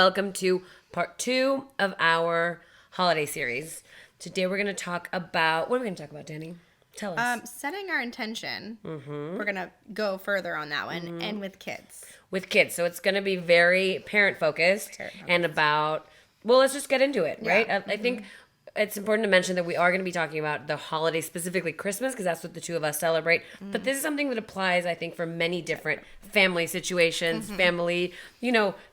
welcome to part 2 of our holiday series. Today we're going to talk about, what are we going to talk about, Danny? Tell us. Setting our intention. We're going to go further on that one, and with kids. With kids, so it's going to be very parent-focused and about, well, let's just get into it, right? I think it's important to mention that we are going to be talking about the holiday, specifically Christmas, because that's what the two of us celebrate. But this is something that applies, I think, for many different family situations, family,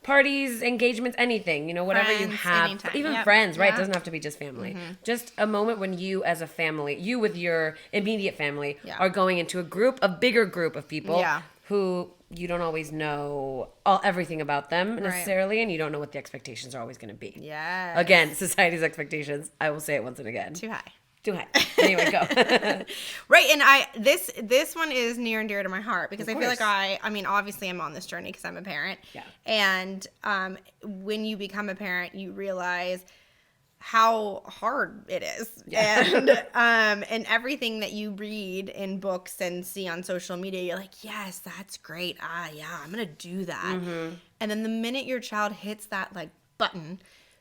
parties, engagements, anything, whatever Friends, you have. anytime. Even friends, right? It doesn't have to be just family. Just a moment when you as a family, you with your immediate family, are going into a bigger group of people who you don't always know everything about them necessarily, and you don't know what the expectations are always going to be. Yes. Again, society's expectations. I will say it once and again. Too high. Too high. Anyway, go. Right, and this one is near and dear to my heart because I feel like I mean, obviously I'm on this journey because I'm a parent. Yeah. And when you become a parent, you realize how hard it is. Yeah. And everything that you read in books and see on social media, you're like, yes, that's great. Yeah, I'm going to do that. And then the minute your child hits that like button,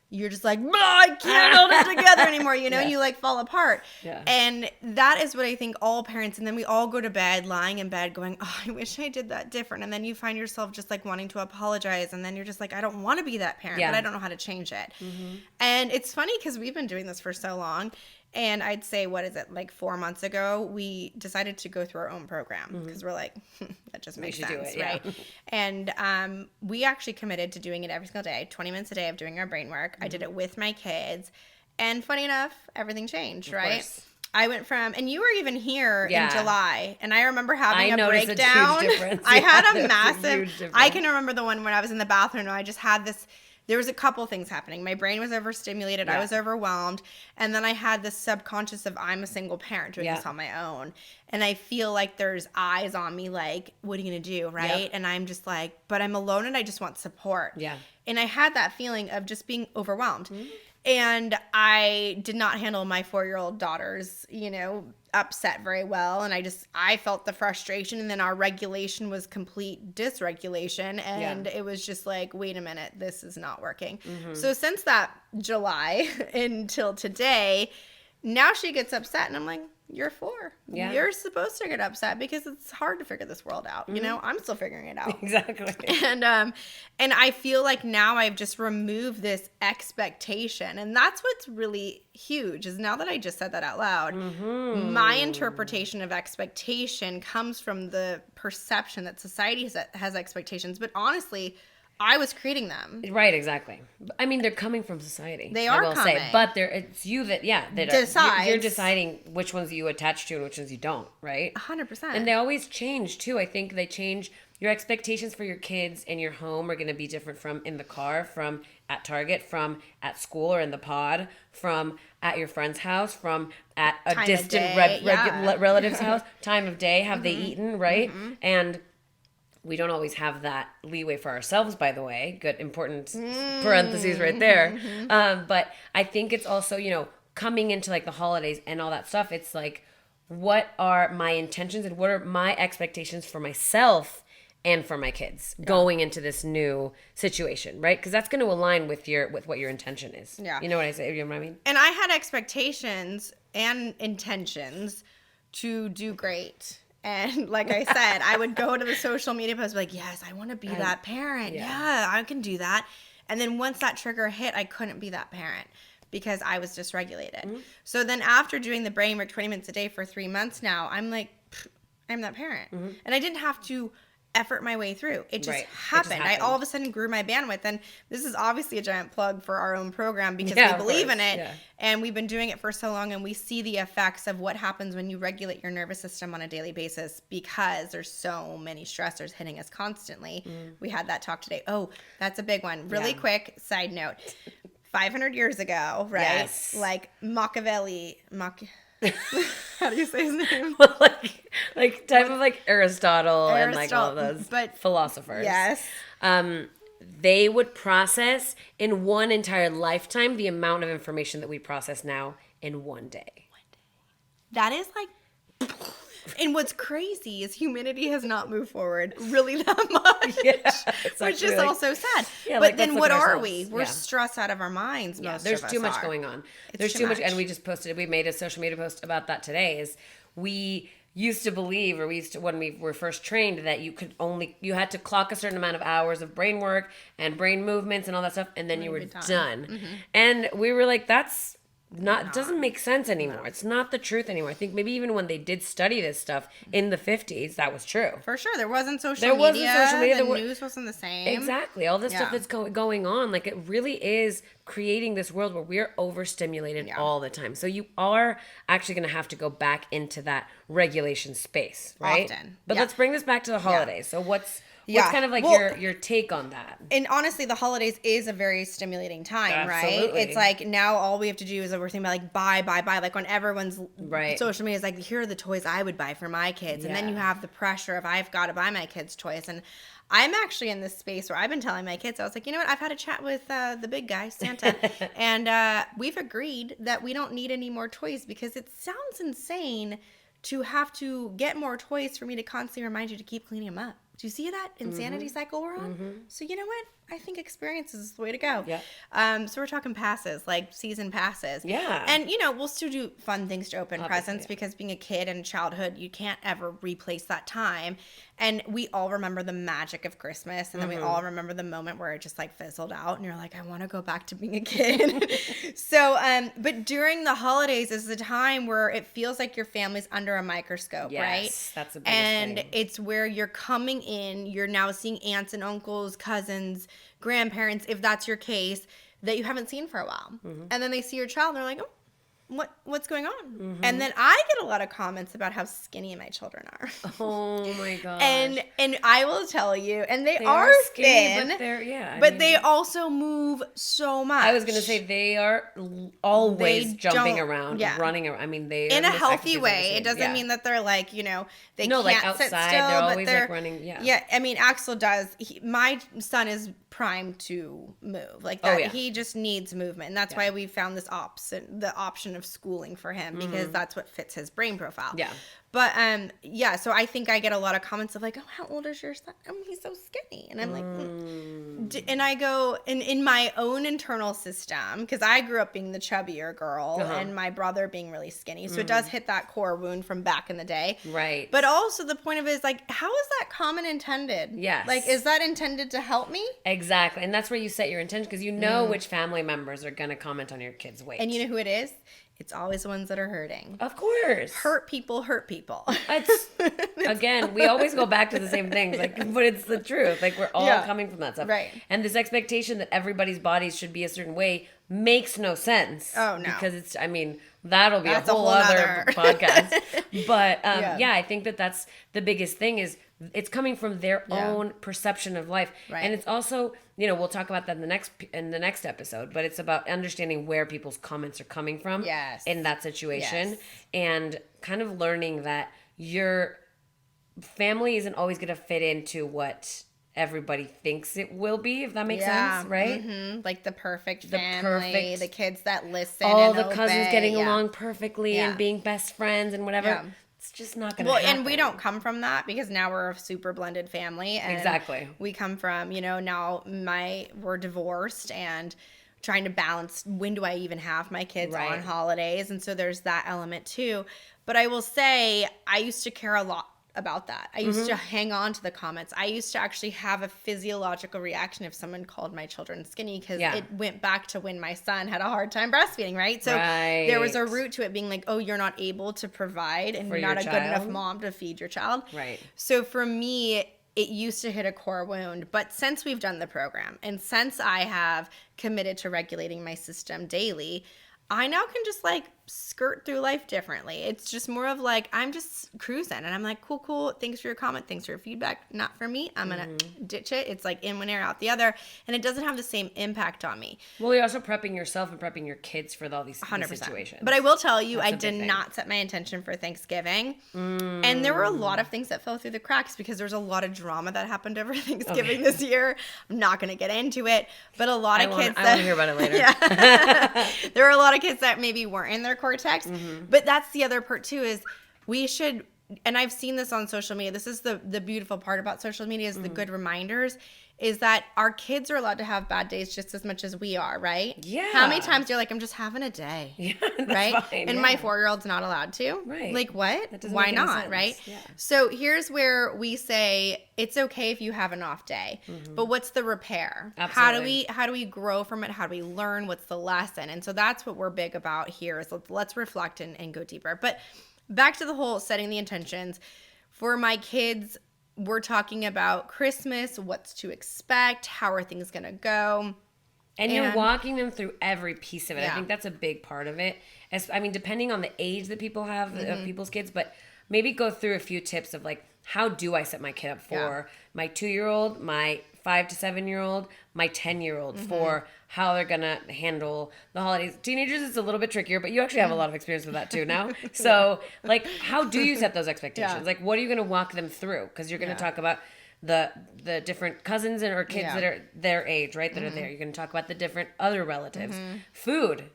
you're just like, I can't hold it together anymore. You like fall apart. Yeah. And that is what I think all parents, and then we all go to bed, lying in bed going, I wish I did that different. And then you find yourself just like wanting to apologize. And then you're just like, I don't want to be that parent, but I don't know how to change it. And it's funny because we've been doing this for so long. And I'd say, like 4 months ago, we decided to go through our own program because we're like, that just makes sense, do it, right? And we actually committed to doing it every single day, 20 minutes a day of doing our brain work. I did it with my kids. And funny enough, everything changed, right? Course. I went from, and you were even here in July, and I remember having a breakdown. A huge difference. I had a massive, I can remember the one when I was in the bathroom, and I just had this. There was a couple things happening. My brain was overstimulated. I was overwhelmed. And then I had this subconscious of I'm a single parent doing this on my own. And I feel like there's eyes on me like, what are you going to do, right? Yep. And I'm just like, but I'm alone and I just want support. Yeah. And I had that feeling of just being overwhelmed. And I did not handle my 4-year-old daughter's, upset very well. And I felt the frustration. And then our regulation was complete dysregulation. And it was just like, wait a minute, this is not working. So since that July until today, now she gets upset. And I'm like, you're 4. Yeah. You're supposed to get upset because it's hard to figure this world out. I'm still figuring it out. Exactly. And I feel like now I've just removed this expectation. And that's what's really huge is now that I just said that out loud, my interpretation of expectation comes from the perception that society has expectations. But honestly, I was creating them. Right, exactly. I mean, they're coming from society. They are coming. But it's you that decides. You're deciding which ones you attach to and which ones you don't, right? 100%. And they always change, too. I think they change. Your expectations for your kids in your home are going to be different from in the car, from at Target, from at school or in the pod, from at your friend's house, from at a time distant relative's house. Time of day, have they eaten, right? And we don't always have that leeway for ourselves, by the way. Good, important parentheses right there. But I think it's also, coming into like the holidays and all that stuff, it's like, what are my intentions and what are my expectations for myself and for my kids going into this new situation, right? Because that's going to align with what your intention is. Yeah. You know what I say? You know what I mean? And I had expectations and intentions to do great. And like I said, I would go to the social media posts like, yes, I want to be that parent. Yeah, I can do that. And then once that trigger hit, I couldn't be that parent because I was dysregulated. So then after doing the brain work 20 minutes a day for 3 months now, I'm like, I'm that parent. And I didn't have to effort my way through. It just happened. I all of a sudden grew my bandwidth. And this is obviously a giant plug for our own program because we believe in it. Yeah. And we've been doing it for so long and we see the effects of what happens when you regulate your nervous system on a daily basis because there's so many stressors hitting us constantly. We had that talk today. Oh, that's a big one. Really quick side note. 500 years ago, right? Yes. Like Machiavelli. How do you say his name? Well, like type of like Aristotle and like all those philosophers. Yes. They would process in one entire lifetime the amount of information that we process now in one day. That is like And what's crazy is humanity has not moved forward really that much, which is also sad. Yeah, but then what are we? We're stressed out of our minds. Most there's of us too much are. going on. It's there's too much, and we made a social media post about that today. Is we used to believe, or when we were first trained, that you had to clock a certain amount of hours of brain work and brain movements and all that stuff, and then you were done. Mm-hmm. And we were like, that's doesn't make sense anymore. No. It's not the truth anymore. I think maybe even when they did study this stuff in the 50s, that was true. For sure. There wasn't social media. The news wasn't the same. Exactly. All this stuff that's going on, like, it really is creating this world where we're overstimulated all the time. So you are actually going to have to go back into that regulation space, right? Often. But let's bring this back to the holidays. So what's kind of like your take on that? And honestly, the holidays is a very stimulating time, right? It's like now all we have to do is we're thinking about like buy. Like when everyone's social media is like, here are the toys I would buy for my kids. And then you have the pressure of I've got to buy my kids toys. And I'm actually in this space where I've been telling my kids, I was like, you know what? I've had a chat with the big guy, Santa, and we've agreed that we don't need any more toys because it sounds insane to have to get more toys for me to constantly remind you to keep cleaning them up. Do you see that insanity cycle we're on? Mm-hmm. So you know what? I think experience is the way to go. Yeah. So we're talking passes, like season passes. Yeah. And, we'll still do fun things to open presents because being a kid in childhood, you can't ever replace that time. And we all remember the magic of Christmas. And then we all remember the moment where it just like fizzled out. And you're like, I want to go back to being a kid. So, but during the holidays is the time where it feels like your family's under a microscope, right? Yes, that's the biggest thing. And it's where you're coming in, you're now seeing aunts and uncles, cousins, grandparents, if that's your case, that you haven't seen for a while. Mm-hmm. And then they see your child and they're like, oh, what's going on? Mm-hmm. And then I get a lot of comments about how skinny my children are. Oh my gosh. And I will tell you, and they are skinny, thin, but they also move so much. I was going to say they are always jumping around, running around. I mean, they in a healthy way. It doesn't mean that they're like, they can't like outside, sit still, they're but always like running. Yeah. I mean, Axel does. My son is primed to move like that. He just needs movement, and that's why we found the option of schooling for him because that's what fits his brain profile. But so I think I get a lot of comments of like, oh, how old is your son? Oh, he's so skinny. And I'm like, and I go, in my own internal system, because I grew up being the chubbier girl and my brother being really skinny. So it does hit that core wound from back in the day. Right. But also the point of it is like, how is that common intended? Yes. Like, is that intended to help me? Exactly. And that's where you set your intention because you know which family members are going to comment on your kid's weight. And you know who it is? It's always the ones that are hurting. Of course. Hurt people. It's, again, we always go back to the same things, but it's the truth. Like, we're all coming from that stuff. Right. And this expectation that everybody's bodies should be a certain way makes no sense. Oh, no. Because that'll be a whole other podcast. But, I think that's the biggest thing is it's coming from their own perception of life. Right. And it's also, we'll talk about that in the next episode, but it's about understanding where people's comments are coming from in that situation and kind of learning that your family isn't always going to fit into what everybody thinks it will be, if that makes sense, right? Mm-hmm. Like the perfect family, the kids that listen, all the cousins getting along perfectly and being best friends and whatever. Yeah. It's just not going to happen. And we don't come from that because now we're a super blended family. And exactly. We come from, now we're divorced and trying to balance when do I even have my kids on holidays. And so there's that element too. But I will say I used to care a lot about that. I used to hang on to the comments. I used to actually have a physiological reaction if someone called my children skinny because it went back to when my son had a hard time breastfeeding, right? So there was a root to it being like, oh, you're not able to provide and you're not a good enough mom to feed your child. Right. So for me, it used to hit a core wound. But since we've done the program and since I have committed to regulating my system daily, I now can just skirt through life differently. It's just more of I'm just cruising and I'm like, cool. Thanks for your comment. Thanks for your feedback. Not for me. I'm going to ditch it. It's in one ear, out the other. And it doesn't have the same impact on me. Well, you're also prepping yourself and prepping your kids for all these situations. But I will tell you, I did not set my intention for Thanksgiving. And there were a lot of things that fell through the cracks because there's a lot of drama that happened over Thanksgiving this year. I'm not going to get into it. But a lot of kids I want to hear about it later. There were a lot of kids that maybe weren't in their Cortex. But that's the other part too is we should and I've seen this on social media. This is the beautiful part about social media is the good reminders, is that our kids are allowed to have bad days just as much as we are, right? Yeah. How many times you're like, I'm just having a day. Yeah, right? fine, And yeah. my 4-year-old's not allowed to. Right. Like, what? That doesn't Why make any not, sense. right? Yeah. So here's where we say it's okay if you have an off day, but what's the repair? Absolutely. How do we grow from it? How do we learn? What's the lesson? And so that's what we're big about here is let's reflect and go deeper. But back to the whole setting the intentions. For my kids, we're talking about Christmas, what's to expect, how are things going to go. And you're walking them through every piece of it. Yeah. I think that's a big part of it. I mean, depending on the age that people have, of people's kids, but maybe go through a few tips of like, how do I set my kid up for my 2-year-old, my 5 to 7-year-old, my 10-year-old for how they're going to handle the holidays. Teenagers, it's a little bit trickier, but you actually have a lot of experience with that too now. So, like, how do you set those expectations? Yeah. Like, what are you going to walk them through? Because you're going to talk about the different cousins or kids that are their age, right, that are there. You're going to talk about the different other relatives. Food.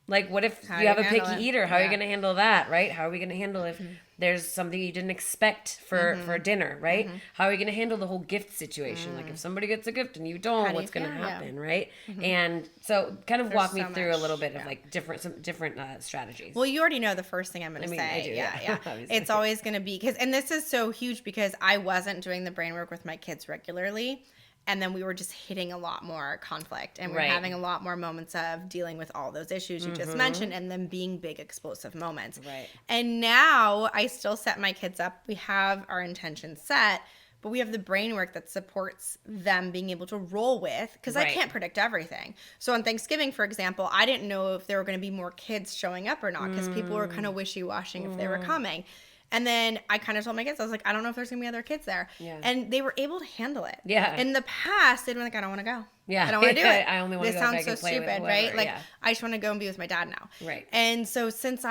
Like, what if you have a picky eater? How are you going to handle that, right? How are we going to handle if there's something you didn't expect for dinner, right? How are you going to handle the whole gift situation? Like, if somebody gets a gift and you don't, what's going to happen, right? And so kind of walk me through a little bit of, like, some different strategies. Well, you already know the first thing I'm going to say. I do, Yeah. Obviously. It's always going to be, and this is so huge because I wasn't doing the brain work with my kids regularly. And then we were just hitting a lot more conflict and we're having a lot more moments of dealing with all those issues you just mentioned and them being big explosive moments. Right. And now I still set my kids up. We have our intentions set, but we have the brain work that supports them being able to roll with because I can't predict everything. So on Thanksgiving, for example, I didn't know if there were going to be more kids showing up or not because people were kind of wishy-washy if they were coming. And then I kind of told my kids, I was like, I don't know if there's going to be other kids there. Yeah. And they were able to handle it. Yeah. In the past, they'd been like, I don't want to go. Yeah. I don't want to do it. I only want to go This sounds so stupid, right? Like, I just want to go and be with my dad now. Right. And so since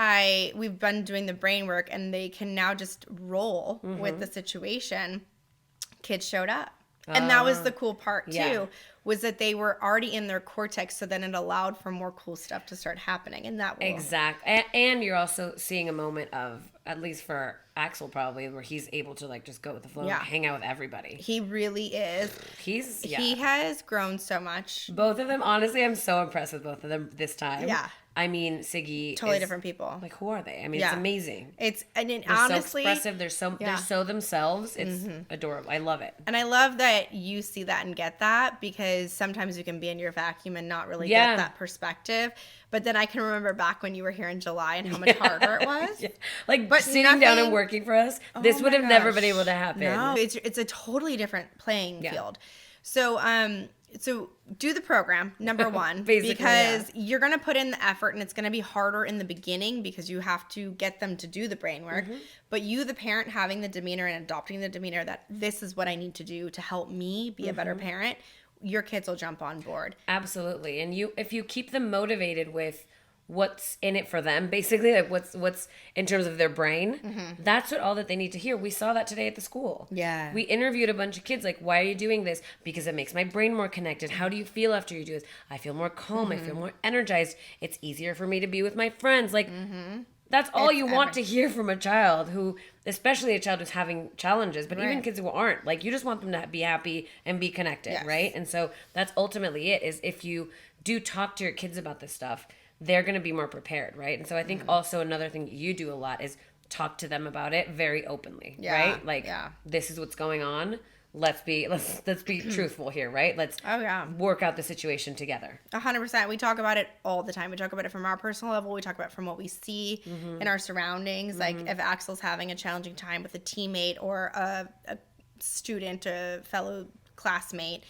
we've been doing the brain work and they can now just roll with the situation, kids showed up. And that was the cool part too, was that they were already in their cortex. So then it allowed for more cool stuff to start happening. And that will... Exactly. And you're also seeing a moment of, at least for Axel probably, where he's able to like just go with the flow and hang out with everybody. He really is. He has grown so much. Both of them, honestly, I'm so impressed with both of them this time. Yeah. I mean, Siggy totally different people. Like, who are they? I mean, it's amazing. They're so honestly expressive. They're so themselves. It's adorable. I love it. And I love that you see that and get that because sometimes you can be in your vacuum and not really get that perspective. But then I can remember back when you were here in July and how much harder it was. Like, but sitting down and working for us, this would have never been able to happen. No, it's a totally different playing field. So do the program, number one, because you're going to put in the effort and it's going to be harder in the beginning because you have to get them to do the brain work. But you, the parent, having the demeanor and adopting the demeanor that this is what I need to do to help me be a better parent, your kids will jump on board. Absolutely. And if you keep them motivated with what's in it for them, basically, like what's in terms of their brain, that's all that they need to hear. We saw that today at the school. Yeah. We interviewed a bunch of kids, like, why are you doing this? Because it makes my brain more connected. How do you feel after you do this? I feel more calm. I feel more energized. It's easier for me to be with my friends. Like, that's all you want to hear from a child who, especially a child who's having challenges, but even kids who aren't, like, you just want them to be happy and be connected, right? And so that's ultimately it, is if you do talk to your kids about this stuff, they're going to be more prepared, right? And so I think also another thing you do a lot is talk to them about it very openly, right? Like, this is what's going on. Let's be truthful here, right? Let's work out the situation together. 100%. We talk about it all the time. We talk about it from our personal level. We talk about it from what we see in our surroundings. Like if Axel's having a challenging time with a teammate or a student, a fellow classmate,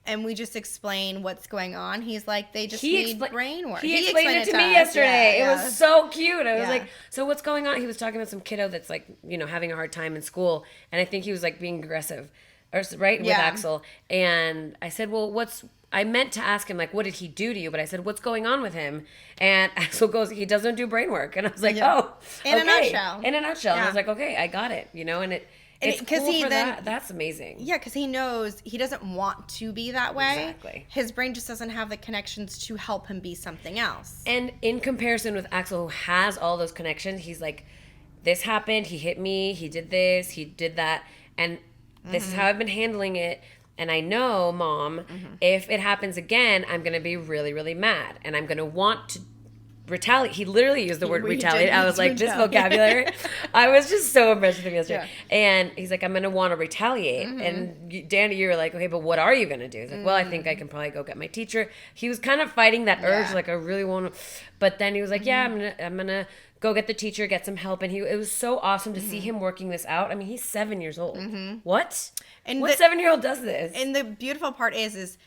and we just explain what's going on. He's like, they just need brain work. He explained it to me yesterday. It was so cute. I was like, so what's going on? He was talking about some kiddo that's like, having a hard time in school. And I think he was like being aggressive, with Axel. And I said, well, I meant to ask him, like, what did he do to you? But I said, what's going on with him? And Axel goes, he doesn't do brain work. And I was like, oh, in a nutshell. In a nutshell. And I was like, okay, I got it. And it's cool for that. That's amazing. Yeah, because he knows he doesn't want to be that way. Exactly. His brain just doesn't have the connections to help him be something else. And in comparison with Axel, who has all those connections, he's like this happened. He hit me. He did this. He did that. And this is how I've been handling it. And I know, Mom, if it happens again, I'm going to be really, really mad. And I'm going to want to retaliate. He literally used the word retaliate. I was like, this vocabulary. I was just so impressed with him yesterday. Yeah. And he's like, I'm going to want to retaliate. And Danny, you were like, okay, but what are you going to do? He's like, well, I think I can probably go get my teacher. He was kind of fighting that urge, like, I really want to. But then he was like, yeah, I'm going to go get the teacher, get some help. And it was so awesome to see him working this out. I mean, he's 7 years old. What? And what 7-year-old does this? And the beautiful part is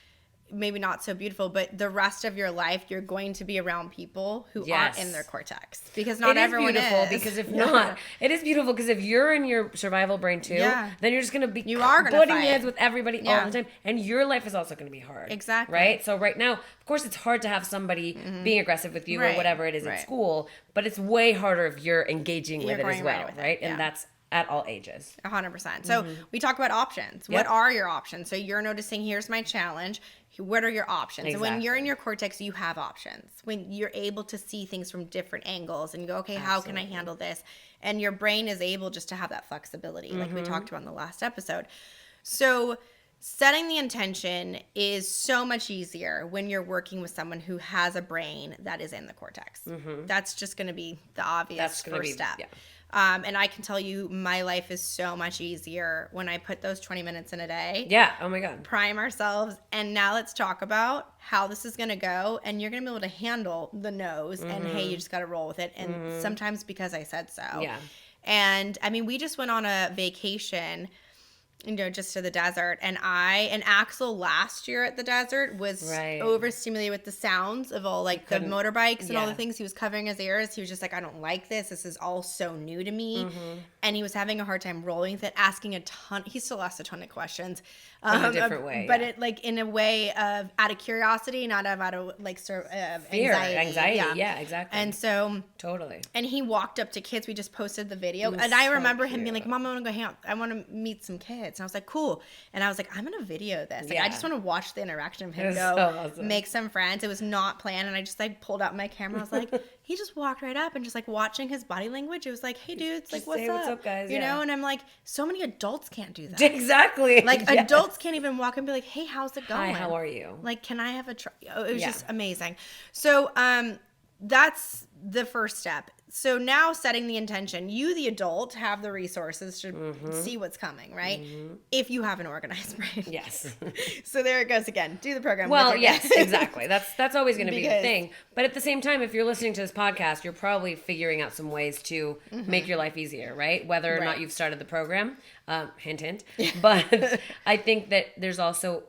maybe not so beautiful, but the rest of your life, you're going to be around people who aren't in their cortex, because not everyone is. Because if not, it is beautiful because if you're in your survival brain too, then you're just going to be butting heads with everybody all the time, and your life is also going to be hard. Exactly. Right? So right now, of course, it's hard to have somebody being aggressive with you or whatever it is at school, but it's way harder if you're engaging with it as well, right? And that's at all ages. 100%. So we talk about options. What are your options? So you're noticing, here's my challenge. What are your options? Exactly. And when you're in your cortex, you have options. When you're able to see things from different angles and you go, okay, how can I handle this? And your brain is able just to have that flexibility, like we talked about in the last episode. So setting the intention is so much easier when you're working with someone who has a brain that is in the cortex. That's just going to be the obvious first step. Yeah. And I can tell you my life is so much easier when I put those 20 minutes in a day. Yeah. Oh my God. Prime ourselves. And now let's talk about how this is going to go. And you're going to be able to handle the no's and hey, you just got to roll with it. And sometimes because I said so. Yeah. And I mean, we just went on a vacation, just to the desert. And Axel last year at the desert was overstimulated with the sounds of all like the motorbikes and all the things. He was covering his ears. He was just like, I don't like this. This is all so new to me. And he was having a hard time rolling with it, asking he still asks a ton of questions. In a different way. But it like in a way of out of curiosity, not out of like sort of fear, anxiety. Yeah, exactly. And so totally. And he walked up to kids. We just posted the video. And I remember him being like, Mom, I want to go hang out. I want to meet some kids. And I was like, cool. And I was like, I'm going to video this. Like, I just want to watch the interaction of him make some friends. It was not planned. And I just like pulled out my camera. I was like, he just walked right up and just like watching his body language. It was like, hey dudes, like what's up guys? You know? And I'm like, so many adults can't do that. Exactly. Like adults can't even walk and be like, hey, how's it going? Hi, how are you? Like, can I have a try? It was just amazing. So that's the first step. So now setting the intention, you, the adult, have the resources to see what's coming, right? If you have an organized brain. Yes. So there it goes again. Do the program. Well, yes, exactly. That's always going to be the thing. But at the same time, if you're listening to this podcast, you're probably figuring out some ways to make your life easier, right? Whether or not you've started the program, hint, hint. But I think that there's also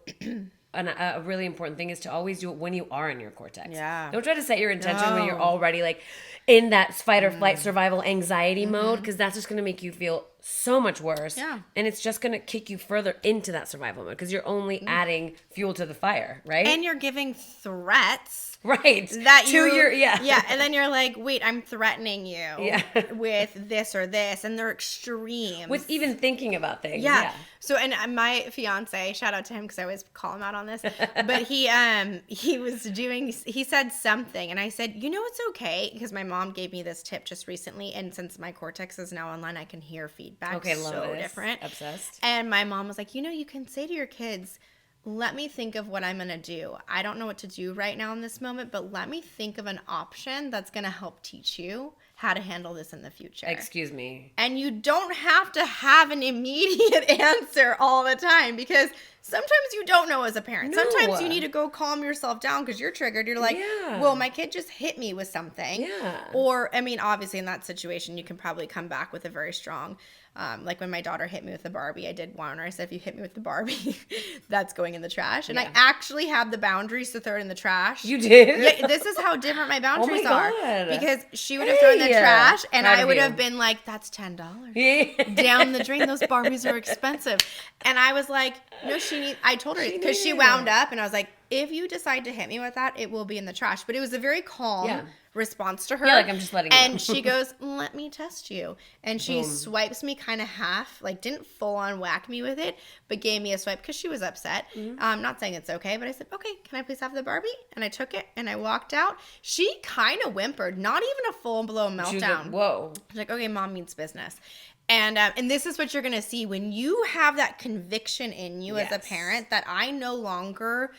a really important thing is to always do it when you are in your cortex. Yeah. Don't try to set your intention when you're already like in that fight or flight survival anxiety mode, because that's just going to make you feel so much worse. Yeah. And it's just going to kick you further into that survival mode because you're only adding fuel to the fire, right? And you're giving threats. Right. That to your Yeah. And then you're like, wait, I'm threatening you with this or this. And they're extremes. With even thinking about things. Yeah. So, and my fiance, shout out to him because I always call him out on this, but he said something and I said, it's okay, because my mom gave me this tip just recently. And since my cortex is now online, I can hear feedback. Okay, love so this. Different. Obsessed. And my mom was like, you can say to your kids, let me think of what I'm going to do. I don't know what to do right now in this moment, but let me think of an option that's going to help teach you how to handle this in the future. Excuse me. And you don't have to have an immediate answer all the time, because sometimes you don't know as a parent. No. Sometimes you need to go calm yourself down because you're triggered. You're like, well, my kid just hit me with something. Yeah. Or, I mean, obviously in that situation, you can probably come back with a very strong, like when my daughter hit me with the Barbie, I did warn her. I said, if you hit me with the Barbie, that's going in the trash. And I actually have the boundaries to throw it in the trash. You did? Yeah, this is how different my boundaries are. Because she would have thrown the trash and I would have been like, that's $10. Down the drain. Those Barbies are expensive. And I was like, no, I told her, because she wound up and I was like, if you decide to hit me with that, it will be in the trash. But it was a very calm response to her. Yeah, like I'm just letting you know. And she goes, let me test you. And she swipes me kind of half, like didn't full on whack me with it, but gave me a swipe because she was upset. Not saying it's okay, but I said, okay, can I please have the Barbie? And I took it and I walked out. She kind of whimpered, not even a full blown meltdown. She was like, whoa. She's like, okay, mom means business. And this is what you're going to see when you have that conviction in you as a parent that I no longer,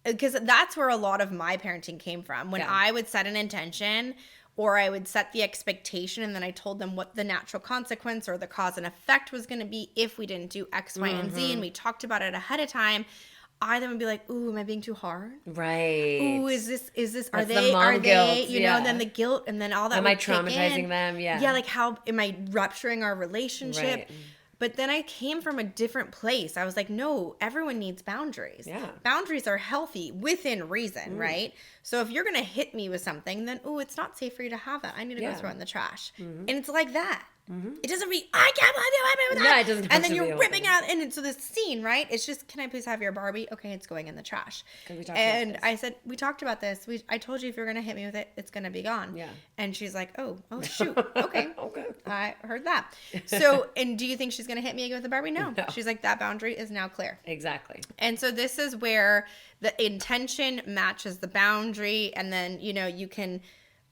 because that's where a lot of my parenting came from. When I would set an intention or I would set the expectation and then I told them what the natural consequence or the cause and effect was going to be if we didn't do X, Y, and Z, and we talked about it ahead of time. I then would be like, ooh, am I being too hard? Right. Ooh, is this, are That's they, the mom guilt, you know, and then the guilt and then all that. Am I traumatizing them? Yeah. Yeah, like how am I rupturing our relationship? Right. But then I came from a different place. I was like, no, everyone needs boundaries. Yeah. Boundaries are healthy within reason, right? So if you're going to hit me with something, then, ooh, it's not safe for you to have that. I need to go throw it in the trash. And it's like that. It doesn't mean, I can't believe you let me with that. Yeah, it doesn't. And then you're ripping out, and so this scene, right? It's just, can I please have your Barbie? Okay, it's going in the trash. And I said, we talked about this. I told you if you're gonna hit me with it, it's gonna be gone. Yeah. And she's like, oh shoot, okay, I heard that. So, and do you think she's gonna hit me again with the Barbie? No. She's like, that boundary is now clear. Exactly. And so this is where the intention matches the boundary, and then you can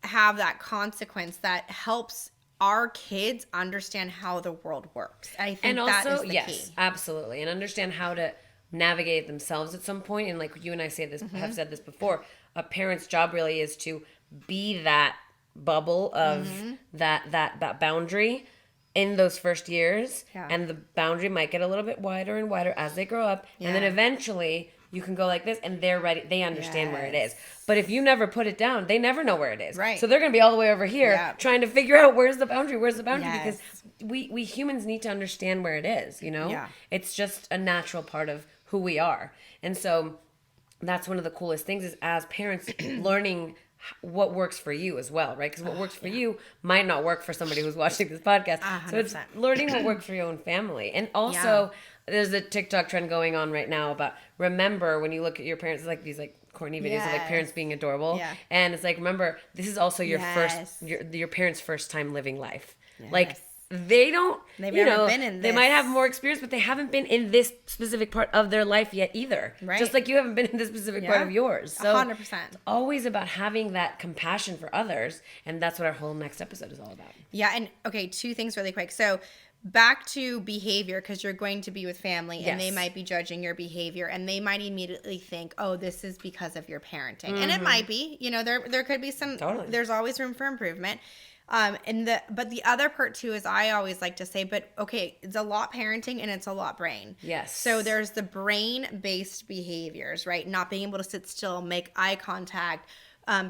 have that consequence that helps our kids understand how the world works. I think that is the key. Absolutely. And understand how to navigate themselves at some point. And like you and I have said this before, a parent's job really is to be that bubble of that boundary in those first years. Yeah. And the boundary might get a little bit wider and wider as they grow up. Yeah. And then eventually you can go like this and they're ready. They understand where it is. But if you never put it down, they never know where it is. Right. So they're going to be all the way over here trying to figure out where's the boundary, because we humans need to understand where it is, Yeah. It's just a natural part of who we are. And so that's one of the coolest things is as parents learning what works for you as well, right? Because what works for you might not work for somebody who's watching this podcast. 100%. So it's learning what works for your own family. And also there's a TikTok trend going on right now about remember when you look at your parents, it's like these like corny videos of like parents being adorable. Yeah. And it's like, remember, this is also your first, your parents' first time living life. Yes. Like they've never been in this. They might have more experience, but they haven't been in this specific part of their life yet either. Right. Just like you haven't been in this specific part of yours. So 100%. It's always about having that compassion for others. And that's what our whole next episode is all about. Yeah. And okay, two things really quick. So back to behavior, because you're going to be with family and they might be judging your behavior and they might immediately think, oh, this is because of your parenting. And it might be, there could be some, there's always room for improvement. But the other part too is I always like to say, but okay, it's a lot parenting and it's a lot brain. Yes. So there's the brain-based behaviors, right? Not being able to sit still, make eye contact,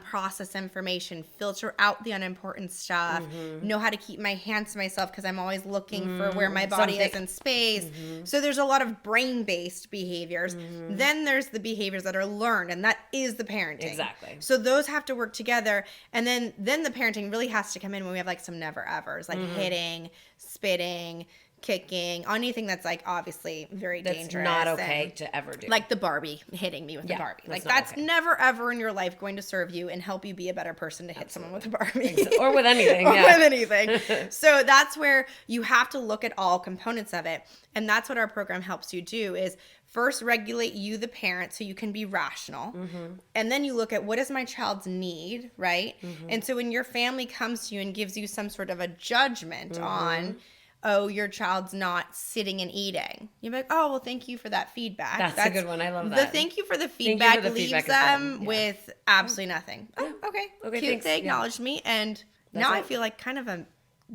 process information, filter out the unimportant stuff, know how to keep my hands to myself because I'm always looking for where my body is in space. So there's a lot of brain-based behaviors. Then there's the behaviors that are learned, and that is the parenting. Exactly. So those have to work together, and then the parenting really has to come in when we have like some never-evers, like hitting, spitting, kicking, anything that's like obviously very dangerous. Not okay to ever do. Like the Barbie, hitting me with the Barbie. Like that's never ever in your life going to serve you and help you be a better person to hit someone with a Barbie. Or with anything. Or with anything. So that's where you have to look at all components of it. And that's what our program helps you do is first regulate you, the parent, so you can be rational. And then you look at what is my child's need, right? And so when your family comes to you and gives you some sort of a judgment on, oh, your child's not sitting and eating. You're like, oh, well, thank you for that feedback. That's a good one. I love that. The thank you for the feedback leaves them with absolutely nothing. Oh, okay. Cute. Thanks. They acknowledged me. And now I feel like kind of a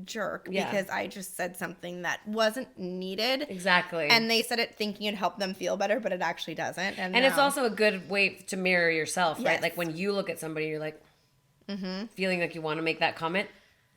jerk because I just said something that wasn't needed. Exactly. And they said it thinking it'd help them feel better, but it actually doesn't. And it's also a good way to mirror yourself, right? Like when you look at somebody, you're like feeling like you want to make that comment.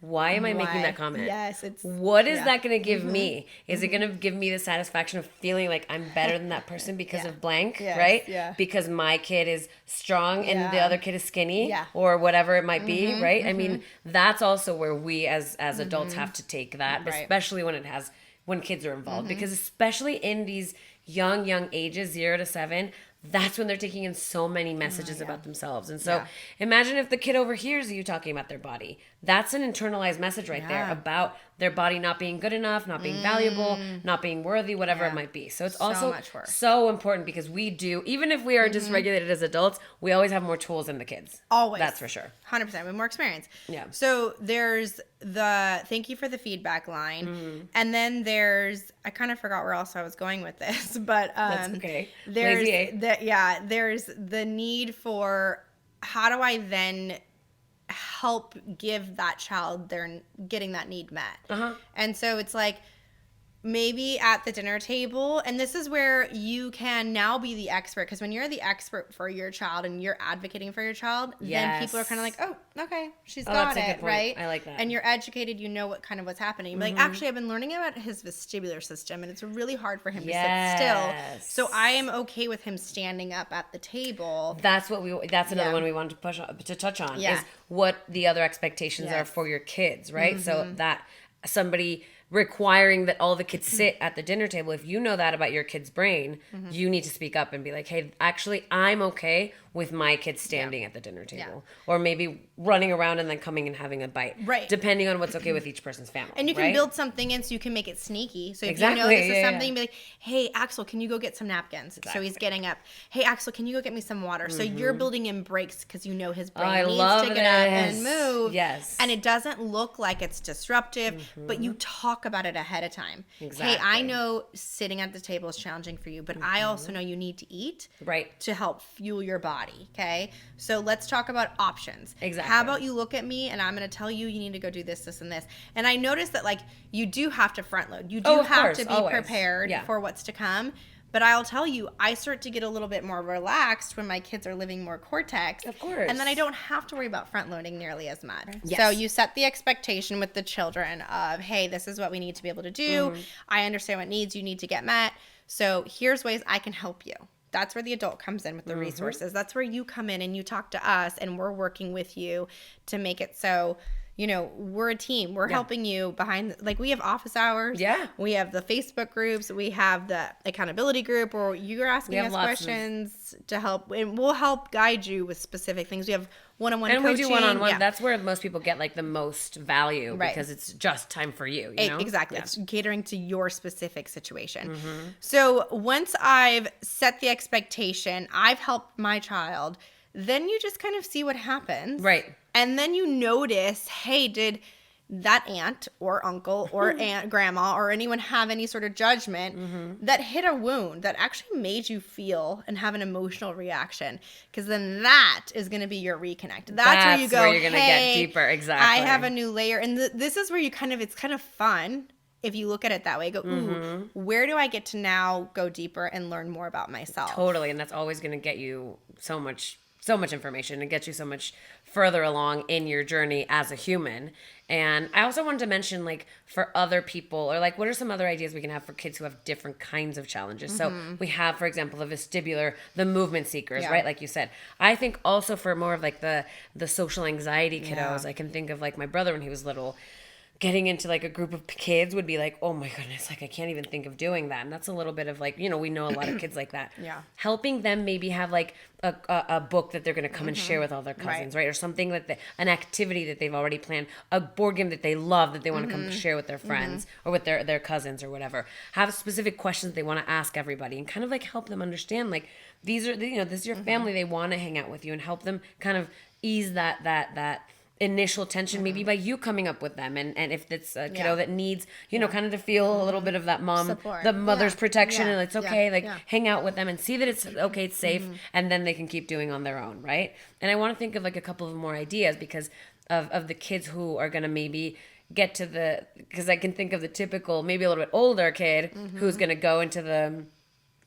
Why am I making that comment? Yes. What is that going to give me? Is it going to give me the satisfaction of feeling like I'm better than that person because of blank, right? Yeah. Because my kid is strong and the other kid is skinny or whatever it might be, right? I mean, that's also where we as adults have to take that, especially when kids are involved. Because especially in these young ages, 0 to 7, that's when they're taking in so many messages about themselves. And so imagine if the kid overhears you talking about their body. That's an internalized message right there about their body not being good enough, not being valuable, not being worthy, whatever it might be. So it's also so important because we do, even if we are dysregulated as adults, we always have more tools than the kids. Always. That's for sure. 100%. We have more experience. Yeah. So there's the thank you for the feedback line. And then there's, I kind of forgot where else I was going with this, but that's okay. There's there's the need for how do I then help give that child their getting that need met. And so it's like maybe at the dinner table, and this is where you can now be the expert, because when you're the expert for your child and you're advocating for your child, then people are kind of like, oh, okay, she's got it, right? I like that. And you're educated, you know what happening. Like, actually, I've been learning about his vestibular system, and it's really hard for him to sit still. So I am okay with him standing up at the table. That's another one we wanted to touch on is what the other expectations are for your kids, right? So that somebody requiring that all the kids sit at the dinner table, if you know that about your kid's brain, you need to speak up and be like, hey, actually, I'm okay with my kids standing at the dinner table. Or maybe running around and then coming and having a bite. Right. Depending on what's okay with each person's family. And you can build something in so you can make it sneaky. So if you know this is something, be like, hey, Axel, can you go get some napkins? So he's getting up. Hey, Axel, can you go get me some water? So you're building in breaks because you know his brain needs to get up and move. Yes. And it doesn't look like it's disruptive, but you talk about it ahead of time. Exactly. Hey, I know sitting at the table is challenging for you, but I also know you need to eat to help fuel your body. Okay. So let's talk about options. Exactly. How about you look at me and I'm going to tell you need to go do this, this, and this. And I noticed that, like, you do have to front load. You do have to be prepared for what's to come. But I'll tell you, I start to get a little bit more relaxed when my kids are living more Cortex. Of course. And then I don't have to worry about front loading nearly as much. Yes. So you set the expectation with the children of, hey, this is what we need to be able to do. I understand what needs you need to get met. So here's ways I can help you. That's where the adult comes in with the resources. That's where you come in and you talk to us and we're working with you to make it so, you know, we're a team. We're helping you behind, like, we have office hours. Yeah. We have the Facebook groups. We have the accountability group where you're asking us questions to help, and we'll help guide you with specific things. We have one-on-one coaching. And we do one-on-one. Yeah. That's where most people get, like, the most value because it's just time for you, you know? Exactly. Yeah. It's catering to your specific situation. So once I've set the expectation, I've helped my child, then you just kind of see what happens. Right. And then you notice, hey, did that aunt or uncle or aunt, grandma or anyone have any sort of judgment that hit a wound that actually made you feel and have an emotional reaction? Because then that is going to be your reconnect. That's where you go, where you're going to get deeper. Exactly. I have a new layer. And this is where you it's kind of fun if you look at it that way. Go, ooh, where do I get to now go deeper and learn more about myself? Totally. And that's always going to get you so much information and get you so much further along in your journey as a human. And I also wanted to mention, like, for other people, or like, what are some other ideas we can have for kids who have different kinds of challenges? So we have, for example, the vestibular, the movement seekers, right? Like you said. I think also for more of like the social anxiety kiddos, I can think of like my brother when he was little, getting into like a group of kids would be like, oh my goodness, like I can't even think of doing that. And that's a little bit of like, you know, we know a lot of kids like that. Helping them maybe have like a book that they're going to come and share with all their cousins, right? Or something that an activity that they've already planned, a board game that they love that they want to come share with their friends or with their cousins or whatever. Have specific questions they want to ask everybody and kind of like help them understand, like, these are, you know, this is your family. They want to hang out with you, and help them kind of ease that initial tension, maybe by you coming up with them, and if it's a kiddo that needs, you know, kind of to feel a little bit of that support. The mother's protection, and it's okay, hang out with them and see that it's okay, it's safe, and then they can keep doing on their own, right? And I want to think of like a couple of more ideas because of the kids who are going to maybe get to because I can think of the typical, maybe a little bit older kid who's going to go into the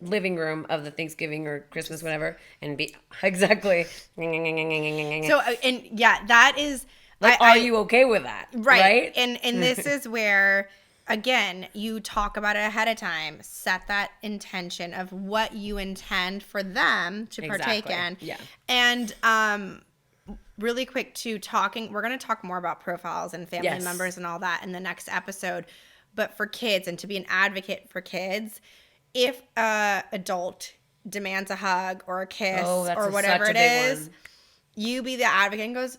living room of the Thanksgiving or Christmas, whatever, and be exactly. So, and that is like, are you okay with that? Right. And this is where, again, you talk about it ahead of time, set that intention of what you intend for them to partake in. Yeah. And, really quick too, we're going to talk more about profiles and family members and all that in the next episode, but for kids, and to be an advocate for kids, if a adult demands a hug or a kiss that's or whatever such it a big is, one. you be the advocate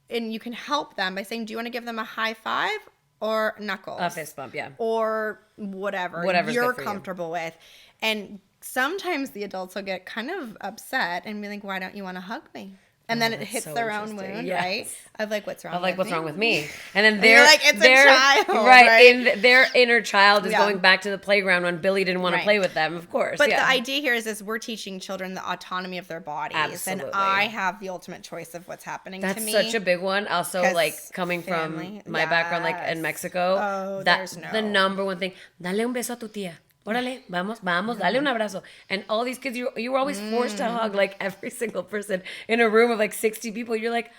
and you can help them by saying, do you want to give them a high five or knuckles? A fist bump, yeah. Or whatever you're comfortable with. And sometimes the adults will get kind of upset and be like, why don't you want to hug me? And then it hits their own wound, right? Of like, what's wrong with me? What's wrong with me? And then you're like, it's a child, right? And their inner child is going back to the playground when Billy didn't want to play with them, of course. But the idea here is we're teaching children the autonomy of their bodies. Absolutely. And I have the ultimate choice of what's happening to me. That's such a big one. Also, like, coming from my background, like, in Mexico, that's the number one thing. Dale un beso a tu tía. Órale, vamos, dale un abrazo. And all these kids, you were always forced to hug, like, every single person in a room of, like, 60 people. You're like,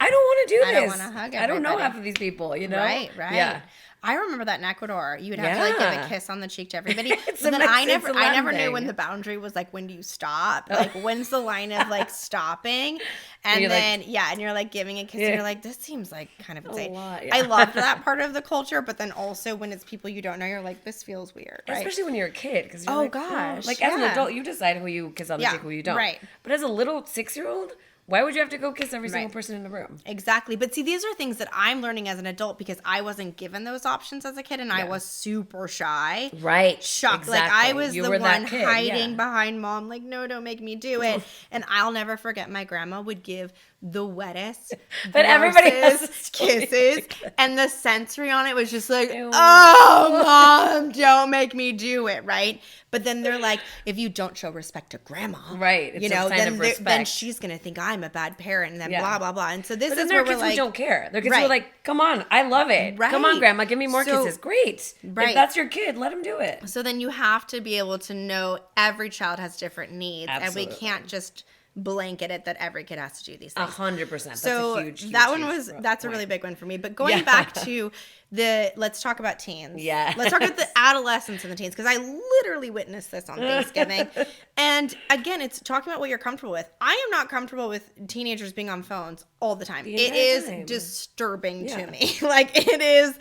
I don't want to do this. I don't want to hug everybody. I don't know half of these people, you know? Right. Yeah. I remember that in Ecuador. You would have to like give a kiss on the cheek to everybody. But then I never knew when the boundary was like, when do you stop? Like, when's the line of like stopping? And then and you're like giving a kiss and you're like, this seems like kind of insane. I loved that part of the culture, but then also when it's people you don't know, you're like, this feels weird. Right? Especially when you're a kid. Cause you're like, gosh. Like as an adult, you decide who you kiss on the cheek, who you don't. Right. But as a little 6-year-old, why would you have to go kiss every single person in the room? Exactly. But see, these are things that I'm learning as an adult because I wasn't given those options as a kid and I was super shy. Right. Shocked. Exactly. Like I was the one hiding behind mom, like, no, don't make me do it. And I'll never forget my grandma would give the wettest, but everybody has kisses, and the sensory on it was just like, oh, mom, don't make me do it, right? But then they're like, if you don't show respect to grandma, right? It's then she's gonna think I'm a bad parent, and then blah blah blah. And so this is where we're like, don't care. Their kids are like, come on, I love it. Right. Come on, grandma, give me more kisses. Great. Right. If that's your kid, let him do it. So then you have to be able to know every child has different needs, and we can't just blanket it that every kid has to do these things. 100%. That's so a huge that's a really big one for me. But going back to let's talk about teens. Yeah. Let's talk about the adolescents and the teens, because I literally witnessed this on Thanksgiving. And again, it's talking about what you're comfortable with. I am not comfortable with teenagers being on phones all the time. It is disturbing to me. Like it is.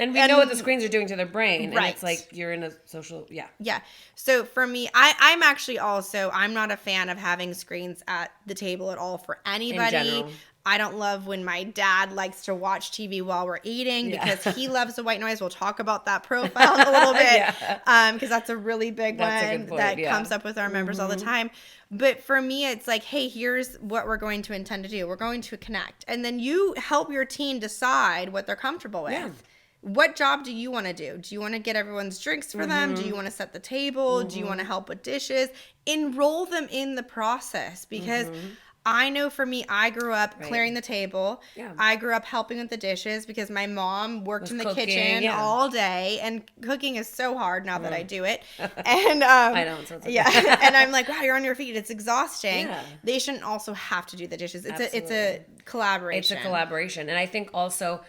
And we know what the screens are doing to their brain. Right. And it's like you're in a social, Yeah. So for me, I'm actually also, I'm not a fan of having screens at the table at all for anybody. In general. I don't love when my dad likes to watch TV while we're eating because he loves the white noise. We'll talk about that profile in a little bit because that's a really big one that comes up with our members all the time. But for me, it's like, hey, here's what we're going to intend to do. We're going to connect. And then you help your teen decide what they're comfortable with. Yeah. What job do you want to do? Do you want to get everyone's drinks for them? Do you want to set the table? Do you want to help with dishes? Enroll them in the process because I know for me, I grew up clearing the table. Yeah. I grew up helping with the dishes because my mom worked in the kitchen all day, and cooking is so hard now that I do it. And I know. So and I'm like, wow, you're on your feet. It's exhausting. Yeah. They shouldn't also have to do the dishes. It's a collaboration. It's a collaboration. And I think also,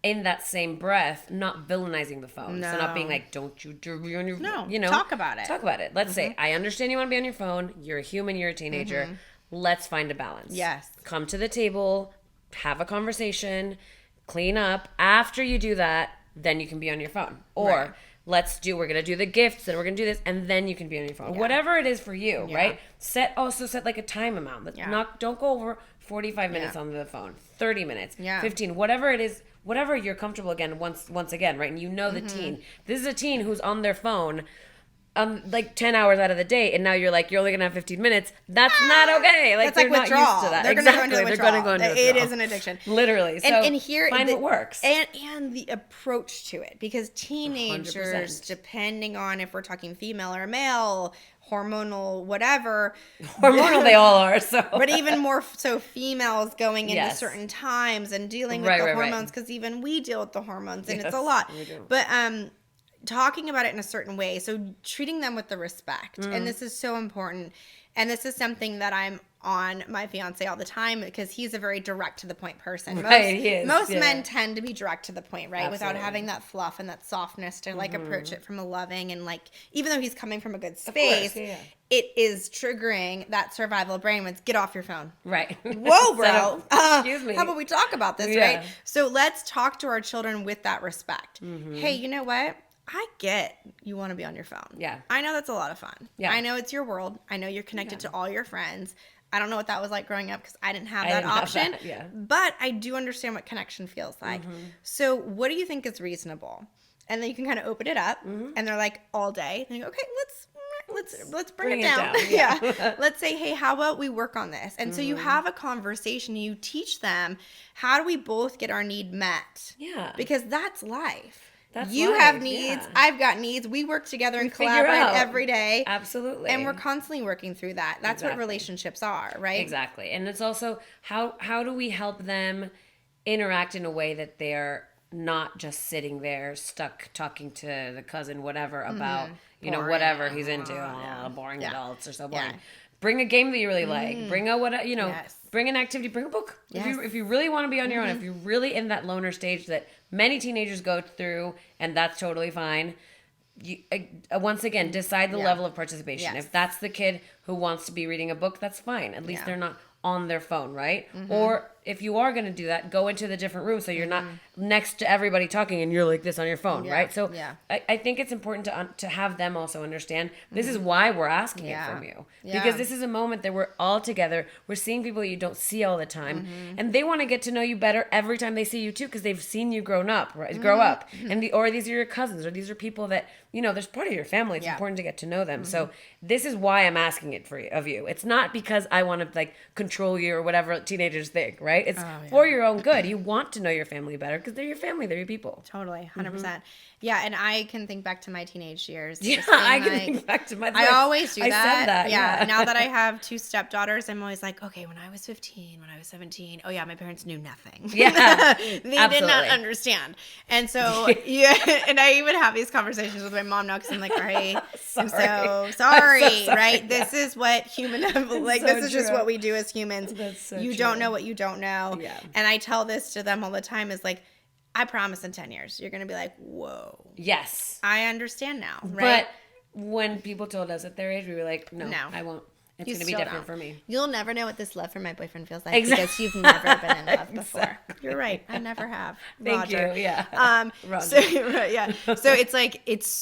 in that same breath, not villainizing the phone. No. So not being like, don't you do on your phone. No, you know, talk about it. Talk about it. Let's say, I understand you want to be on your phone. You're a human. You're a teenager. Let's find a balance. Yes. Come to the table, have a conversation, clean up. After you do that, then you can be on your phone. Or we're going to do the gifts, and we're going to do this, and then you can be on your phone. Yeah. Whatever it is for you, right? Set like a time amount. Don't go over 45 minutes on the phone, 30 minutes, 15, whatever it is. Whatever you're comfortable once again, right? And you know the teen. This is a teen who's on their phone like 10 hours out of the day, and now you're like, you're only going to have 15 minutes. That's not okay. Like, they're not used to that. They're going to go into withdrawal. It is an addiction. Literally. So and here, find what works. And the approach to it. Because teenagers, 100%. Depending on if we're talking female or male, hormonal, whatever. Hormonal they all are, so. But even more so females going into certain times and dealing with the hormones, because even we deal with the hormones, and it's a lot. But talking about it in a certain way, so treating them with the respect. And this is so important. And this is something that I'm on my fiance all the time because he's a very direct to the point person. Most men tend to be direct to the point, right? Absolutely. Without having that fluff and that softness to like approach it from a loving and like, even though he's coming from a good space, it is triggering that survival brain when it's get off your phone. Right. Whoa, bro. Excuse me. How about we talk about this, right? So let's talk to our children with that respect. Hey, you know what? I get you want to be on your phone. Yeah. I know that's a lot of fun. Yeah. I know it's your world. I know you're connected to all your friends. I don't know what that was like growing up because I didn't have that option. Yeah. But I do understand what connection feels like. So what do you think is reasonable? And then you can kind of open it up, and they're like all day. And you go, okay, let's bring it down. Yeah. Let's say, hey, how about we work on this? And so you have a conversation. You teach them, how do we both get our need met? Yeah. Because that's life. That's you life, have needs. yeah. I've got needs. We work together and collaborate every day. Absolutely. And we're constantly working through that. That's what relationships are, right? Exactly. And it's also how do we help them interact in a way that they're not just sitting there stuck talking to the cousin whatever about boring. Whatever he's into. Boring adults are so boring. Yeah. Bring a game that you really like. Bring a bring an activity, bring a book. Yes. If you really want to be on your own, if you're really in that loner stage that many teenagers go through, and that's totally fine. You, once again, decide the level of participation. Yes. If that's the kid who wants to be reading a book, that's fine. At least they're not on their phone, right? Or if you are going to do that, go into the different room so you're not next to everybody talking and you're like this on your phone, right? So I think it's important to have them also understand this is why we're asking it from you. Because this is a moment that we're all together. We're seeing people you don't see all the time. And they want to get to know you better every time they see you too, because they've seen you grow up. And or these are your cousins, or these are people that, there's part of your family. It's important to get to know them. So this is why I'm asking it of you. It's not because I want to control you or whatever teenagers think, right? It's for your own good. You want to know your family better because they're your family. They're your people. Totally. 100%. Yeah. And I can think back to my teenage years. Yeah. I can think back to my I always do that. I said that. Yeah. Now that I have 2 stepdaughters, I'm always like, okay, when I was 15, when I was 17, oh yeah, my parents knew nothing. Yeah. They did not understand. And so, and I even have these conversations with my mom now because I'm like, all right, I'm so sorry, right? Yeah. This is what this is just what we do as humans. That's so you true. Don't know what you don't know. Yeah. And I tell this to them all the time is like, I promise in 10 years, you're going to be like, whoa. Yes. I understand now, right? But when people told us at their age, we were like, no. I won't. It's going to be different for me. You'll never know what this love for my boyfriend feels like because you've never been in love before. You're right. I never have. Thank Roger. you. Yeah. So, So it's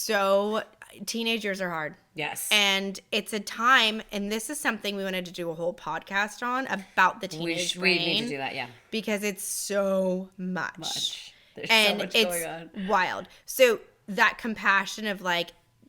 teenagers are hard. Yes. And it's a time, and this is something we wanted to do a whole podcast on about the teenage brain. We need to do that, yeah. Because it's so much. There's so much going on. It's wild. So that compassion of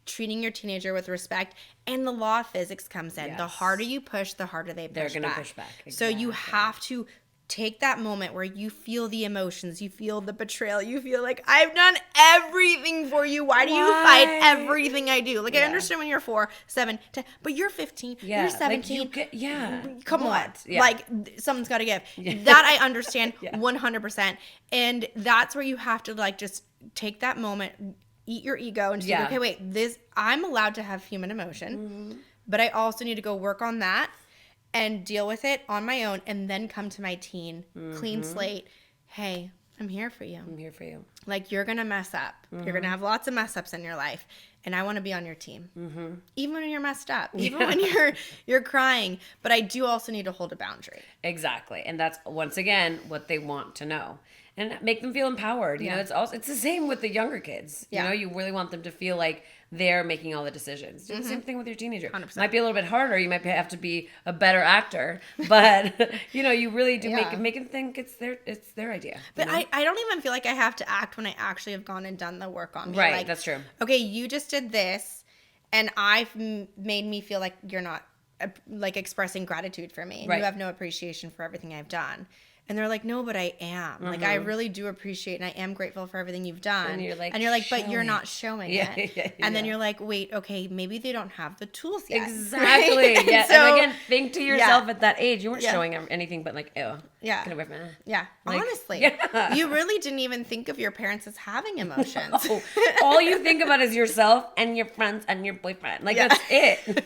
treating your teenager with respect, and the law of physics comes in. Yes. The harder you push, the harder they're going to push back. Exactly. So you have to take that moment where you feel the emotions, you feel the betrayal, you feel like I've done everything for you. Why do you fight everything I do? I understand when you're 4, 7, 10, but you're 15, you're 17. Come on. Yeah. Something's got to give. Yeah. That I understand 100%. And that's where you have to just take that moment, eat your ego and just say, okay, wait, I'm allowed to have human emotion, but I also need to go work on that and deal with it on my own, and then come to my teen, clean slate. Hey, I'm here for you. I'm here for you. You're going to mess up. You're going to have lots of mess ups in your life, and I want to be on your team. Even when you're messed up, even when you're crying, but I do also need to hold a boundary. Exactly. And that's, once again, what they want to know. And make them feel empowered. You know, it's the same with the younger kids. You you really want them to feel like they're making all the decisions. Do the same thing with your teenager. 100%. Might be a little bit harder. You might have to be a better actor, but you really do make them think it's their idea. But I don't even feel like I have to act when I actually have gone and done the work on me. Right, that's true. Okay, you just did this, and I've made me feel like you're not expressing gratitude for me, and you have no appreciation for everything I've done. And they're like, no, but I am. I really do appreciate, and I am grateful for everything you've done. And you're like, but you're not showing it. And then you're like, wait, okay, maybe they don't have the tools yet. Exactly. Right? Yeah. So, and again, think to yourself at that age, you weren't showing anything but ew. Yeah. Get away from me. Yeah. Honestly. You really didn't even think of your parents as having emotions. No. All you think about is yourself and your friends and your boyfriend. That's it.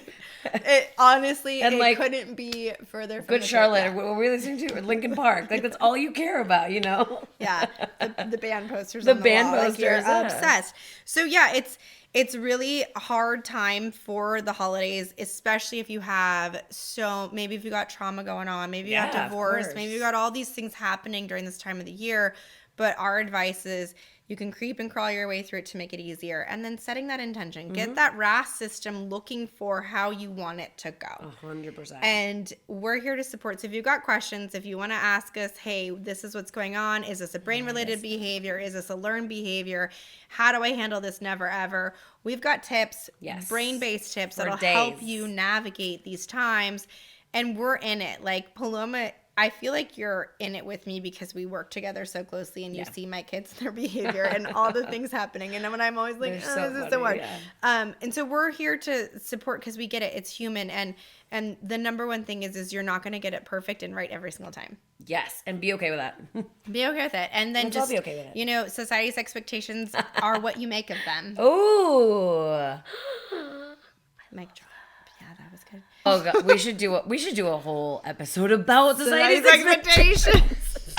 Honestly, and couldn't be further from Good Charlotte. What were we listening to? Linkin Park. That's all you care about, Yeah. The band posters. The band posters. You're obsessed. So it's really a hard time for the holidays, especially if you have maybe if you got trauma going on, maybe you got divorce, maybe you got all these things happening during this time of the year. But our advice is You can creep and crawl your way through it to make it easier. And then setting that intention. Get that RAS system looking for how you want it to go. 100%. And we're here to support. So if you've got questions, if you want to ask us, hey, this is what's going on. Is this a brain-related behavior? Is this a learned behavior? How do I handle this never, ever? We've got tips, brain-based tips that'll help you navigate these times. And we're in it. Like, Paloma, I feel like you're in it with me because we work together so closely and you see my kids, their behavior and all the things happening. And when I'm always like, this is so hard. Yeah. And so we're here to support because we get it. It's human. And the number one thing is you're not going to get it perfect and right every single time. Yes. And be okay with that. Be okay with it. And then just be okay with it. You know, society's expectations are what you make of them. Ooh. Mic drop. Yeah, that was good. Oh god, we should do a whole episode about society's expectations.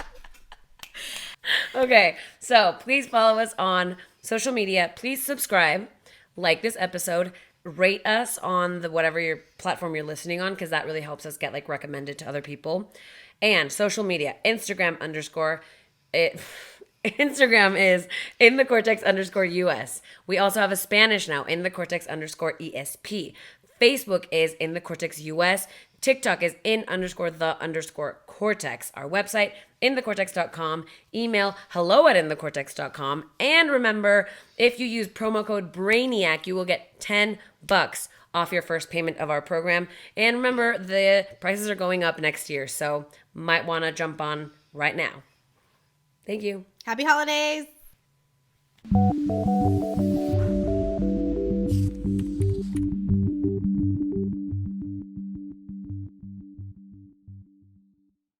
Okay, so please follow us on social media. Please subscribe, like this episode, rate us on the whatever your platform you're listening on, because that really helps us get like recommended to other people. And social media, Instagram is in the Cortex _US. We also have a Spanish now, in the Cortex _ESP. Facebook is in the Cortex US. TikTok is in _the _Cortex. Our website, inthecortex.com. Email hello@inthecortex.com. And remember, if you use promo code BRAINIAC, you will get $10 off your first payment of our program. And remember, the prices are going up next year, so might want to jump on right now. Thank you. Happy holidays.